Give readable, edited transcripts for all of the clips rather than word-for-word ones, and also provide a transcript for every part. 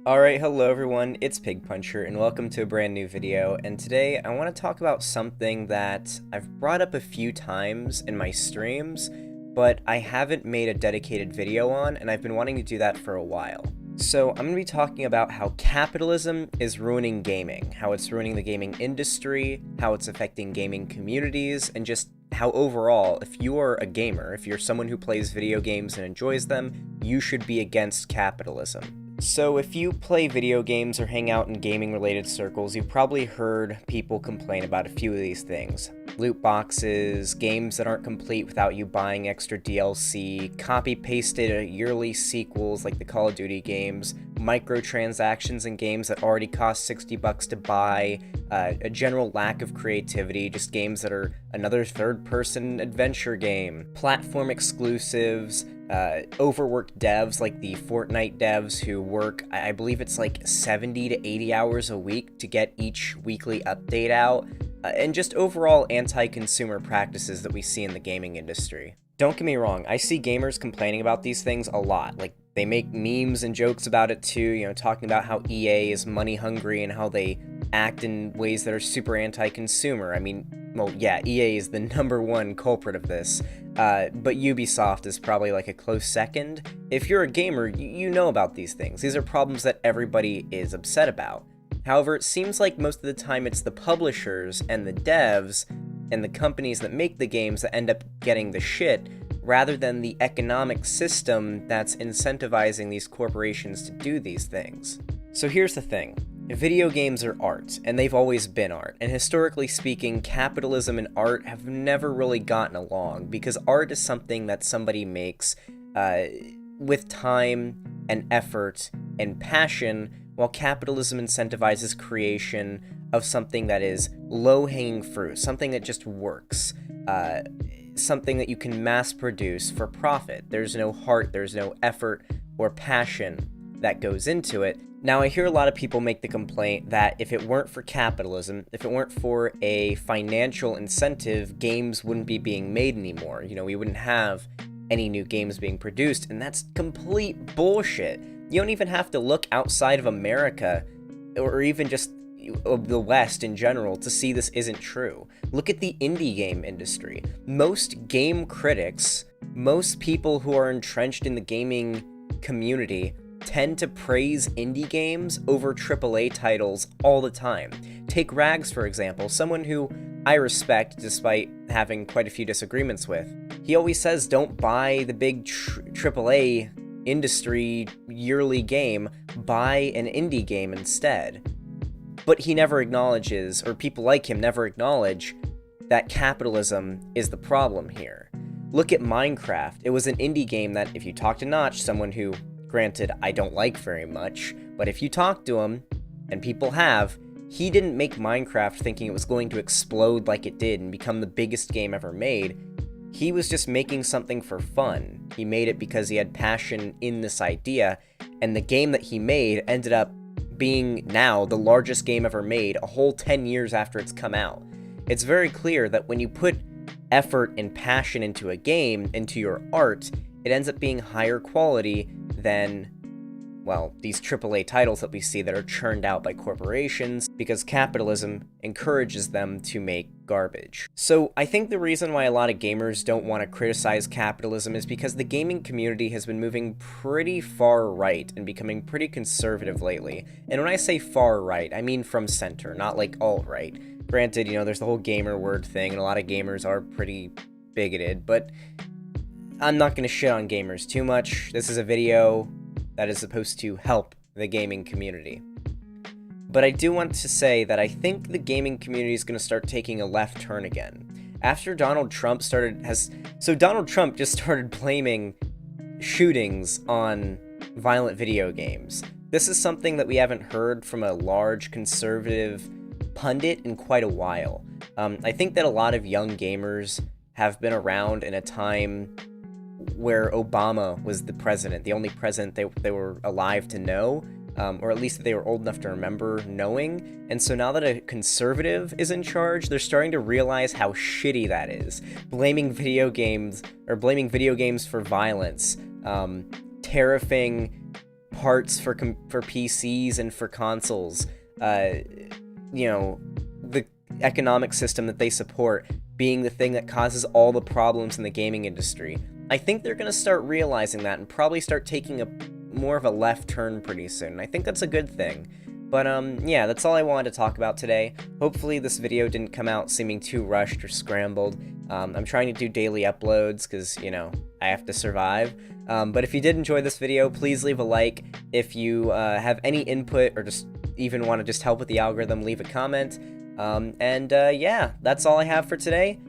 Alright, hello everyone, it's Pig Puncher, and welcome to a brand new video, and today I want to talk about something that I've brought up a few times in my streams, but I haven't made a dedicated video on, and I've been wanting to do that for a while. So I'm going to be talking about how capitalism is ruining gaming, how it's ruining the gaming industry, how it's affecting gaming communities, and just how overall, if you are a gamer, if you're someone who plays video games and enjoys them, you should be against capitalism. So if you play video games or hang out in gaming-related circles, you've probably heard people complain about a few of these things. Loot boxes, games that aren't complete without you buying extra DLC, copy-pasted yearly sequels like the Call of Duty games, microtransactions in games that already cost $60 to buy, a general lack of creativity, just games that are another third-person adventure game, platform exclusives, overworked devs like the Fortnite devs who work, I believe it's like 70 to 80 hours a week to get each weekly update out, and just overall anti-consumer practices that we see in the gaming industry. Don't get me wrong, I see gamers complaining about these things a lot. Like, they make memes and jokes about it too, talking about how EA is money hungry and how they act in ways that are super anti-consumer. I mean, well, yeah, EA is the #1 culprit of this, but Ubisoft is probably like a close second. If you're a gamer, you know about these things. These are problems that everybody is upset about. However, it seems like most of the time it's the publishers and the devs and the companies that make the games that end up getting the shit, rather than the economic system that's incentivizing these corporations to do these things. So here's the thing. Video games are art, and they've always been art, and historically speaking, capitalism and art have never really gotten along, because art is something that somebody makes with time and effort and passion, while capitalism incentivizes creation of something that is low-hanging fruit, something that just works, something that you can mass produce for profit. There's no heart, there's no effort or passion that goes into it. Now, I hear a lot of people make the complaint that if it weren't for capitalism, if it weren't for a financial incentive, games wouldn't be being made anymore. We wouldn't have any new games being produced, and that's complete bullshit. You don't even have to look outside of America, or even just the West in general, to see this isn't true. Look at the indie game industry. Most game critics, most people who are entrenched in the gaming community, tend to praise indie games over AAA titles all the time. Take Rags, for example, someone who I respect despite having quite a few disagreements with. He always says don't buy the big AAA industry yearly game, buy an indie game instead. But he never acknowledges, or people like him never acknowledge, that capitalism is the problem here. Look at Minecraft. It was an indie game that, if you talk to Notch, someone who, granted, I don't like very much, but if you talk to him, and people have, he didn't make Minecraft thinking it was going to explode like it did and become the biggest game ever made. He was just making something for fun. He made it because he had passion in this idea, and the game that he made ended up being now the largest game ever made, a whole 10 years after it's come out. It's very clear that when you put effort and passion into a game, into your art, it ends up being higher quality than, well, these AAA titles that we see that are churned out by corporations, because capitalism encourages them to make garbage. So I think the reason why a lot of gamers don't want to criticize capitalism is because the gaming community has been moving pretty far right and becoming pretty conservative lately. And when I say far right, I mean from center, not like alt-right. Granted, there's the whole gamer word thing, and a lot of gamers are pretty bigoted, but I'm not going to shit on gamers too much. This is a video that is supposed to help the gaming community. But I do want to say that I think the gaming community is going to start taking a left turn again. After Donald Trump Donald Trump just started blaming shootings on violent video games. This is something that we haven't heard from a large conservative pundit in quite a while. I think that a lot of young gamers have been around in a time where Obama was the president, the only president they were alive to know, or at least that they were old enough to remember knowing. And so now that a conservative is in charge, they're starting to realize how shitty that is. Blaming video games for violence, tariffing parts for PCs and for consoles, you know, the economic system that they support being the thing that causes all the problems in the gaming industry. I think they're going to start realizing that and probably start taking a more of a left turn pretty soon. I think that's a good thing. But yeah, that's all I wanted to talk about today. Hopefully this video didn't come out seeming too rushed or scrambled. I'm trying to do daily uploads because, you know, I have to survive. But if you did enjoy this video, please leave a like. If you have any input or just even want to just help with the algorithm, leave a comment. Yeah, that's all I have for today.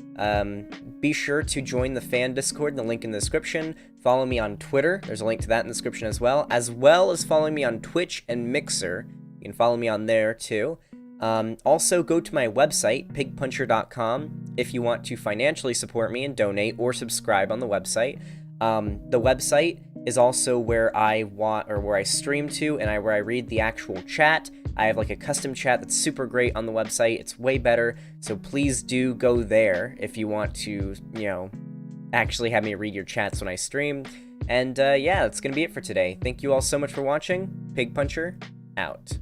Be sure to join the fan Discord in the link in the description. Follow me on Twitter. There's a link to that in the description as well as following me on Twitch and Mixer. You can follow me on there too. Also, go to my website, pigpuncher.com, if you want to financially support me and donate or subscribe on the website. The website is also where I stream to and where I read the actual chat. I have like a custom chat that's super great on the website. It's way better, so please do go there if you want to, you know, actually have me read your chats when I stream. And yeah, that's gonna be it for today. Thank you all so much for watching. Pig Puncher, out.